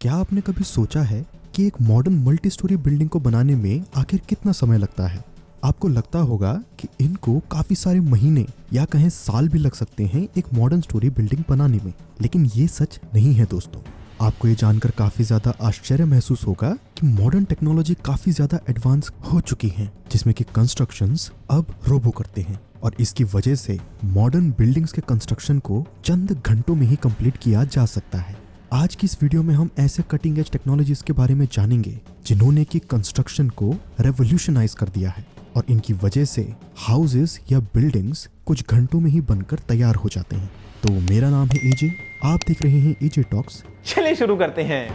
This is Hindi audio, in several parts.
क्या आपने कभी सोचा है कि एक मॉडर्न मल्टी स्टोरी बिल्डिंग को बनाने में आखिर कितना समय लगता है? आपको लगता होगा कि इनको काफी सारे महीने या कहें साल भी लग सकते हैं एक मॉडर्न स्टोरी बिल्डिंग बनाने में, लेकिन ये सच नहीं है दोस्तों। आपको ये जानकर काफी ज्यादा आश्चर्य महसूस होगा कि मॉडर्न टेक्नोलॉजी काफी ज्यादा एडवांस हो चुकी है, जिसमें कि कंस्ट्रक्शंस अब रोबो करते हैं और इसकी वजह से मॉडर्न बिल्डिंग्स के कंस्ट्रक्शन को चंद घंटों में ही कंप्लीट किया जा सकता है। आज की इस वीडियो में हम ऐसे कटिंग एज टेक्नोलॉजीज के बारे में जानेंगे जिन्होंने की कंस्ट्रक्शन को रेवोल्यूशनाइज कर दिया है और इनकी वजह से हाउसेस या बिल्डिंग्स कुछ घंटों में ही बनकर तैयार हो जाते हैं। तो मेरा नाम है एजे, आप देख रहे हैं एजे टॉक्स। चलिए शुरू करते हैं।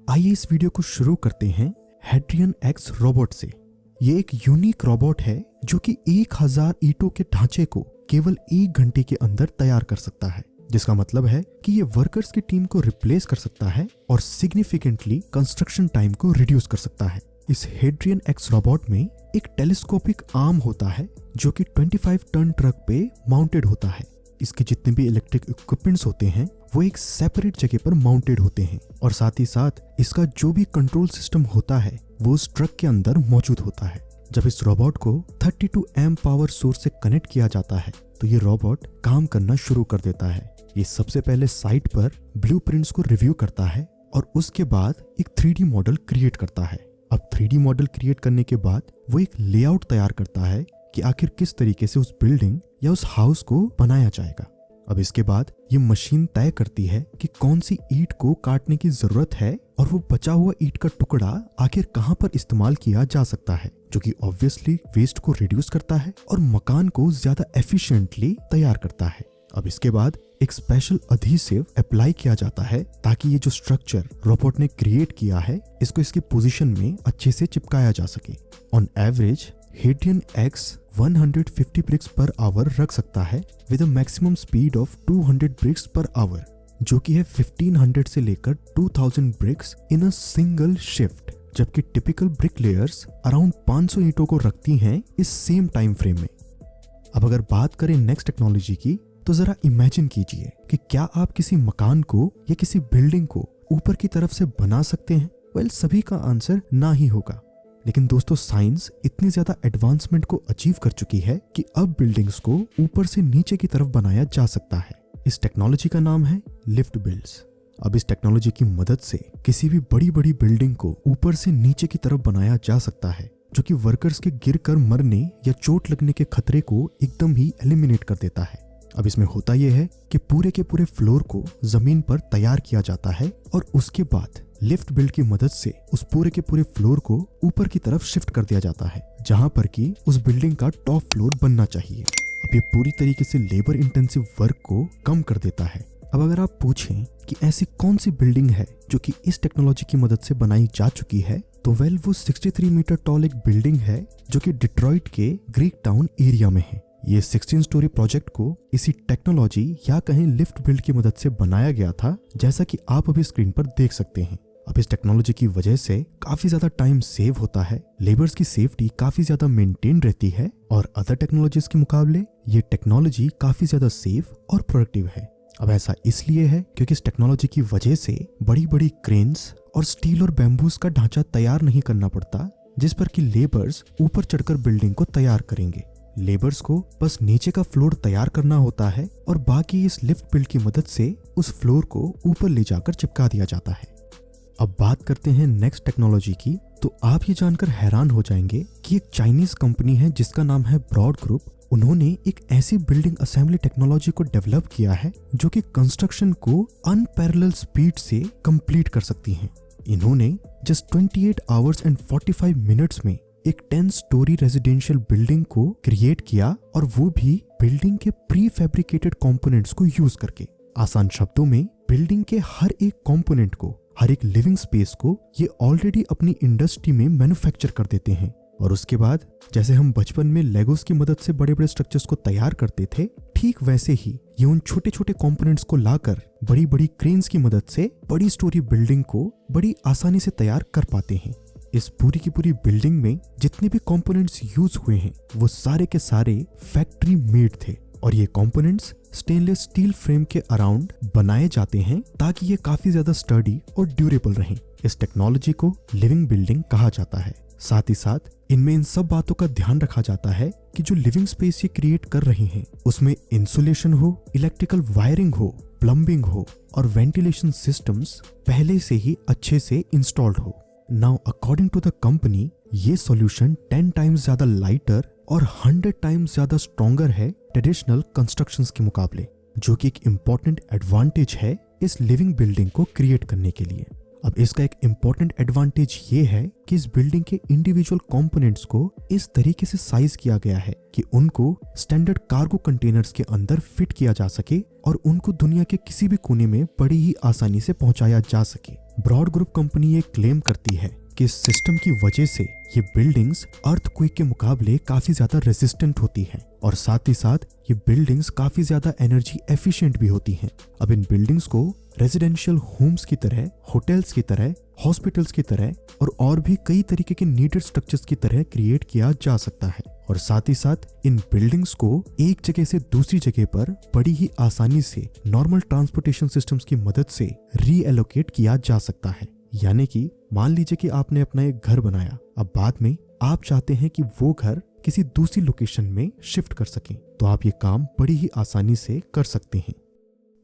आइए इस वीडियो को शुरू करते हैं हेड्रियन एक्स रोबोट से। ये एक यूनिक रोबोट है जो कि 1000 ईंटों के ढांचे को केवल 1 घंटे के अंदर तैयार कर सकता है, जिसका मतलब है कि ये वर्कर्स की टीम को रिप्लेस कर सकता है और सिग्निफिकेंटली कंस्ट्रक्शन टाइम को रिड्यूस कर सकता है। इस हेड्रियन एक्स रोबोट में एक टेलीस्कोपिक आर्म होता है जो कि 25 टन ट्रक पे माउंटेड होता है। इसके जितने भी इलेक्ट्रिक इक्विपमेंट्स होते हैं वो एक सेपरेट जगह पर माउंटेड होते हैं और साथ ही साथ इसका जो भी कंट्रोल सिस्टम होता है वो उस ट्रक के अंदर मौजूद होता है। जब इस रोबोट को 32 एम्प पावर सोर्स से कनेक्ट किया जाता है तो ये रोबोट काम करना शुरू कर देता है। ये सबसे पहले साइट पर ब्लूप्रिंट्स को रिव्यू करता है और उसके बाद एक 3D मॉडल क्रिएट करता है। अब 3D मॉडल क्रिएट करने के बाद वो एक लेआउट तैयार करता है कि आखिर किस तरीके से उस बिल्डिंग या उस हाउस को बनाया जाएगा। अब इसके बाद ये मशीन तय करती है कि कौन सी ईंट को काटने की जरूरत है और वो बचा हुआ ईंट का टुकड़ा आखिर कहां पर इस्तेमाल किया जा सकता है, जो कि ऑब्वियसली वेस्ट को रिड्यूस करता है और मकान को ज्यादा एफिशिएंटली तैयार करता है। अब इसके बाद एक स्पेशल अधीसिव अप्लाई किया जाता है ताकि ये जो स्ट्रक्चर रोबोट ने क्रिएट किया है इसको इसकी पोजीशन में अच्छे से चिपकाया जा सके। On average Hadrian X 150 bricks per hour रख सकता है with a maximum speed of 200 bricks per hour, जो कि है 1500 से लेकर 2000 bricks in a single shift, जबकि टिपिकल ब्रिक लेयर्स अराउंड 500 ईंटों को रखती हैं इस सेम टाइम फ्रेम में। अब अगर बात करें नेक्स्ट टेक्नोलॉजी की तो जरा इमेजिन कीजिए कि क्या आप किसी मकान को या किसी बिल्डिंग को ऊपर की तरफ से बना सकते हैं? वेल, सभी का आंसर ना ही होगा। लेकिन दोस्तों, साइंस इतनी ज्यादा एडवांसमेंट को अचीव कर चुकी है कि अब बिल्डिंग्स को ऊपर से नीचे की तरफ बनाया जा सकता है। इस टेक्नोलॉजी का नाम है लिफ्ट बिल्ड्स। अब इस टेक्नोलॉजी की मदद से किसी भी बड़ी बड़ी बिल्डिंग को ऊपर से नीचे की तरफ बनाया जा सकता है, जो कि वर्कर्स के गिरकर मरने या चोट लगने के खतरे को एकदम ही एलिमिनेट कर देता है। अब इसमें होता यह है कि पूरे के पूरे फ्लोर को जमीन पर तैयार किया जाता है और उसके बाद लिफ्ट बिल्ड की मदद से उस पूरे के पूरे फ्लोर को ऊपर की तरफ शिफ्ट कर दिया जाता है, जहां पर कि उस बिल्डिंग का टॉप फ्लोर बनना चाहिए। अब ये पूरी तरीके से लेबर इंटेंसिव वर्क को कम कर देता है। अब अगर आप पूछें कि ऐसी कौन सी बिल्डिंग है जो कि इस टेक्नोलॉजी की मदद से बनाई जा चुकी है, तो वेल वो 63 मीटर टॉल एक बिल्डिंग है जो कि डिट्रॉइट के ग्रीक टाउन एरिया में है। ये 16 स्टोरी प्रोजेक्ट को इसी टेक्नोलॉजी या कहें लिफ्ट बिल्ड की मदद से बनाया गया था, जैसा कि आप अभी स्क्रीन पर देख सकते हैं। अब इस टेक्नोलॉजी की वजह से काफी ज्यादा टाइम सेव होता है, लेबर्स की सेफ्टी काफी ज्यादा मेंटेन रहती है और अदर टेक्नोलॉजीज के मुकाबले ये टेक्नोलॉजी काफी ज्यादा सेफ और प्रोडक्टिव है। अब ऐसा इसलिए है क्योंकि इस टेक्नोलॉजी की वजह से बड़ी बड़ी क्रेन्स और स्टील और बैम्बूज का ढांचा तैयार नहीं करना पड़ता, जिस पर कि लेबर्स ऊपर चढ़कर बिल्डिंग को तैयार करेंगे। लेबर्स को बस नीचे का फ्लोर तैयार करना होता है और बाकी इस लिफ्ट बिल्ड की मदद से उस फ्लोर को ऊपर ले जाकर चिपका दिया जाता है। अब बात करते हैं नेक्स्ट टेक्नोलॉजी की, तो आप ये जानकर हैरान हो जाएंगे कि एक चाइनीज कंपनी है जिसका नाम है ब्रॉड ग्रुप। उन्होंने एक ऐसी बिल्डिंग असेंबली टेक्नोलॉजी को डेवलप किया है जो कि कंस्ट्रक्शन को अनपैरेलल स्पीड से कंप्लीट कर सकती है। इन्होंने जस्ट 28 आवर्स एंड 45 मिनट्स में एक 10 स्टोरी रेजिडेंशियल बिल्डिंग को क्रिएट किया, और वो भी बिल्डिंग के प्री फैब्रिकेटेड कंपोनेंट्स को यूज करके। आसान शब्दों में बिल्डिंग के हर एक कंपोनेंट को, हर एक लिविंग स्पेस को ये ऑलरेडी अपनी इंडस्ट्री में मैन्युफैक्चर कर देते हैं और उसके बाद जैसे हम बचपन में लेगोस की मदद से बड़े बड़े स्ट्रक्चर्स को तैयार करते थे, ठीक वैसे ही ये उन छोटे छोटे कंपोनेंट्स को लाकर बड़ी बड़ी क्रेन्स की मदद से बड़ी स्टोरी बिल्डिंग को बड़ी आसानी से तैयार कर पाते हैं। इस पूरी की पूरी बिल्डिंग में जितने भी कंपोनेंट्स यूज हुए हैं वो सारे के सारे फैक्ट्री मेड थे और ये कंपोनेंट्स स्टेनलेस स्टील फ्रेम के अराउंड बनाए जाते हैं ताकि ये काफी ज्यादा स्टर्डी और ड्यूरेबल रहें। इस टेक्नोलॉजी को लिविंग बिल्डिंग कहा जाता है। साथ ही साथ इनमें इन सब बातों का ध्यान रखा जाता है कि जो लिविंग स्पेस ये क्रिएट कर रहे हैं उसमें इंसुलेशन हो, इलेक्ट्रिकल वायरिंग हो, प्लम्बिंग हो और वेंटिलेशन सिस्टम्स पहले से ही अच्छे से इंस्टॉल्ड हो। Now according to the company ये सॉल्यूशन 10 टाइम्स ज्यादा लाइटर और 100 टाइम्स ज्यादा स्ट्रॉन्गर है ट्रेडिशनल कंस्ट्रक्शंस के मुकाबले, जो कि एक इम्पॉर्टेंट एडवांटेज है इस लिविंग बिल्डिंग को क्रिएट करने के लिए। अब इसका एक इम्पॉर्टेंट एडवांटेज ये है कि इस बिल्डिंग के इंडिविजुअल कंपोनेंट्स को इस तरीके से साइज किया गया है कि उनको स्टैंडर्ड कार्गो कंटेनर्स के अंदर फिट किया जा सके और उनको दुनिया के किसी भी कोने में बड़ी ही आसानी से पहुंचाया जा सके। ब्रॉड ग्रुप कंपनी ये क्लेम करती है कि इस सिस्टम की वजह से ये बिल्डिंग्स अर्थक्वेक के मुकाबले काफी ज्यादा रेजिस्टेंट होती हैं और साथ ही साथ ये बिल्डिंग्स काफी ज्यादा एनर्जी एफिशिएंट भी होती हैं। अब इन बिल्डिंग्स को रेजिडेंशियल होम्स की तरह, होटल्स की तरह, हॉस्पिटल्स की तरह और भी कई तरीके के नीडेड स्ट्रक्चर्स की तरह क्रिएट किया जा सकता है और साथ ही साथ इन बिल्डिंग्स को एक जगह से दूसरी जगह पर बड़ी ही आसानी से नॉर्मल ट्रांसपोर्टेशन सिस्टम्स की मदद से रीएलोकेट किया जा सकता है। यानी कि मान लीजिए कि आपने अपना एक घर बनाया, अब बाद में आप चाहते हैं कि वो घर किसी दूसरी लोकेशन में शिफ्ट कर सकें, तो आप ये काम बड़ी ही आसानी से कर सकते हैं।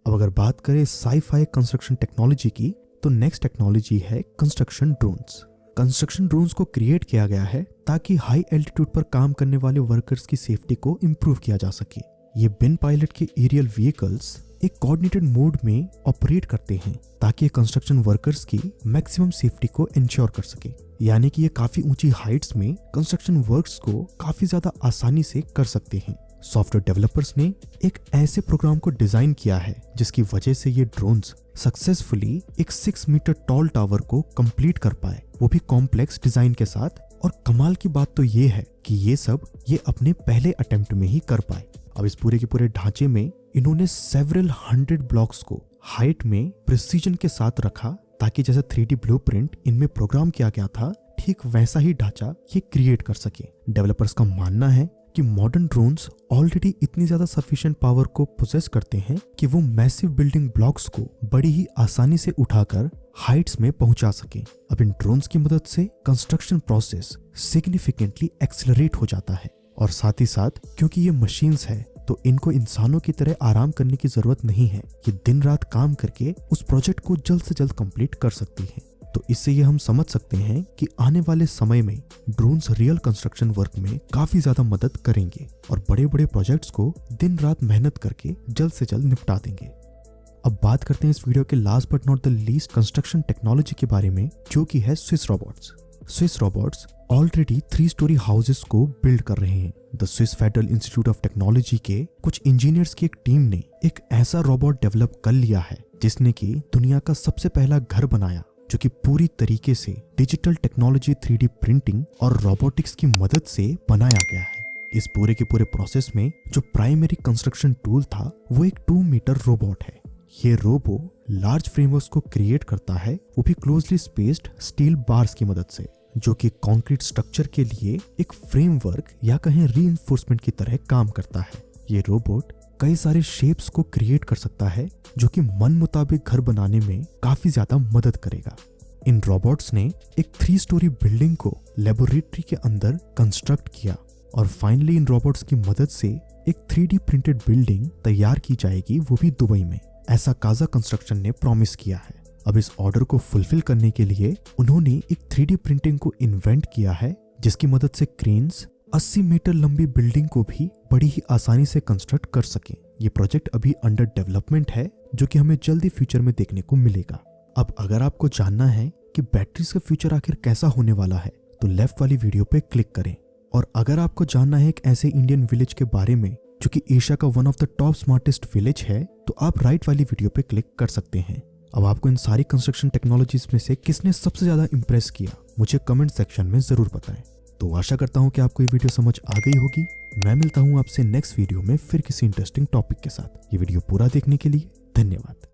अब अगर बात करें साई-फाई कंस्ट्रक्शन टेक्नोलॉजी की, तो नेक्स्ट टेक्नोलॉजी है कंस्ट्रक्शन ड्रोन्स। कंस्ट्रक्शन ड्रोन्स को क्रिएट किया गया है ताकि हाई एल्टीट्यूड पर काम करने वाले वर्कर्स की सेफ्टी को इम्प्रूव किया जा सके। ये बिन पायलट के एरियल व्हीकल्स एक कोऑर्डिनेटेड मोड में ऑपरेट करते हैं ताकि कंस्ट्रक्शन वर्कर्स की मैक्सिमम सेफ्टी को इंश्योर कर सके। यानी कि ये काफी ऊंची हाइट्स में कंस्ट्रक्शन वर्क्स को काफी ज्यादा आसानी से कर सकते हैं। सॉफ्टवेयर डेवलपर्स ने एक ऐसे प्रोग्राम को डिजाइन किया है जिसकी वजह से ये ड्रोन्स सक्सेसफुली एक 6 मीटर टॉल टावर को कंप्लीट कर पाए, वो भी कॉम्प्लेक्स डिजाइन के साथ। और कमाल की बात तो ये है कि ये अपने पहले अटेम्प्ट में ही कर पाए। अब इस पूरे के पूरे ढांचे में इन्होंने सेवरल 100 ब्लॉक्स को हाइट में प्रिसीजन के साथ रखा ताकि जैसा 3D ब्लूप्रिंट इनमें प्रोग्राम किया गया था ठीक वैसा ही ढांचा ये क्रिएट कर सके। डेवलपर्स का मानना है कि मॉडर्न ड्रोन्स ऑलरेडी इतनी ज्यादा सफिशिएंट पावर को पोजेस करते हैं कि वो मैसिव बिल्डिंग ब्लॉक्स को बड़ी ही आसानी से उठाकर हाइट्स में पहुंचा सके। अब इन ड्रोन्स की मदद से कंस्ट्रक्शन प्रोसेस सिग्निफिकेंटली एक्सेलरेट हो जाता है और साथ ही साथ क्योंकि ये मशीन्स है तो इनको इंसानों की तरह आराम करने की जरूरत नहीं है। ये दिन रात काम करके उस प्रोजेक्ट को जल्द से जल्द कंप्लीट कर सकती है। तो इससे ये हम समझ सकते हैं कि आने वाले समय में ड्रोन्स रियल कंस्ट्रक्शन वर्क में काफी ज्यादा मदद करेंगे और बड़े बड़े प्रोजेक्ट्स को दिन रात मेहनत करके जल्द से जल्द निपटा देंगे। अब बात करते हैं इस वीडियो के last but not the least construction technology के बारे में, जो कि है Swiss robots. Swiss robots already 3 story houses को बिल्ड कर रहे हैं। The Swiss federal institute of technology के कुछ इंजीनियर्स की एक टीम ने एक ऐसा रोबोट डेवलप कर लिया है जिसने कि दुनिया का सबसे पहला घर बनाया, जो कि पूरी तरीके से डिजिटल टेक्नोलॉजी, 3D प्रिंटिंग और रोबोटिक्स की मदद से बनाया गया है। इस पूरे के पूरे प्रोसेस में जो प्राइमरी कंस्ट्रक्शन टूल था वो एक 2 मीटर रोबोट है। ये रोबो लार्ज फ्रेमवर्क्स को क्रिएट करता है, वो भी क्लोजली स्पेस्ड स्टील बार्स की मदद से, जो कि कंक्रीट स्ट्रक्चर के लिए एक फ्रेमवर्क या कहें रीइंफोर्समेंट की तरह काम करता है। ये रोबोट कई सारे शेप्स को क्रिएट कर सकता है जो कि मन मुताबिक घर बनाने में काफी ज्यादा मदद करेगा। इन रोबोट्स ने एक 3 स्टोरी बिल्डिंग को लेबोरेटरी के अंदर कंस्ट्रक्ट किया और फाइनली इन रोबोट्स की मदद से एक 3D प्रिंटेड बिल्डिंग तैयार की जाएगी, वो भी दुबई में। ऐसा काजा कंस्ट्रक्शन ने प्रॉमिस किया है। अब इस ऑर्डर को फुलफिल करने के लिए उन्होंने एक 3D प्रिंटिंग को इन्वेंट किया है जिसकी मदद से क्रेन्स 80 मीटर लंबी बिल्डिंग को भी बड़ी ही आसानी से कंस्ट्रक्ट कर सकें। ये प्रोजेक्ट अभी अंडर डेवलपमेंट है, जो कि हमें जल्दी फ्यूचर में देखने को मिलेगा। अब अगर आपको जानना है कि बैटरीज का फ्यूचर आखिर कैसा होने वाला है तो लेफ्ट वाली वीडियो पे क्लिक करें। और अगर आपको जानना है एक ऐसे इंडियन विलेज के बारे में जो कि एशिया का one of the top smartest village है, तो आप राइट वाली वीडियो पे क्लिक कर सकते हैं। अब आपको इन सारी कंस्ट्रक्शन टेक्नोलॉजीज में से किसने सबसे ज्यादा इंप्रेस किया, मुझे कमेंट सेक्शन में जरूर बताएं। तो आशा करता हूं कि आपको ये वीडियो समझ आ गई होगी। मैं मिलता हूं आपसे नेक्स्ट वीडियो में फिर किसी इंटरेस्टिंग टॉपिक के साथ। ये वीडियो पूरा देखने के लिए धन्यवाद।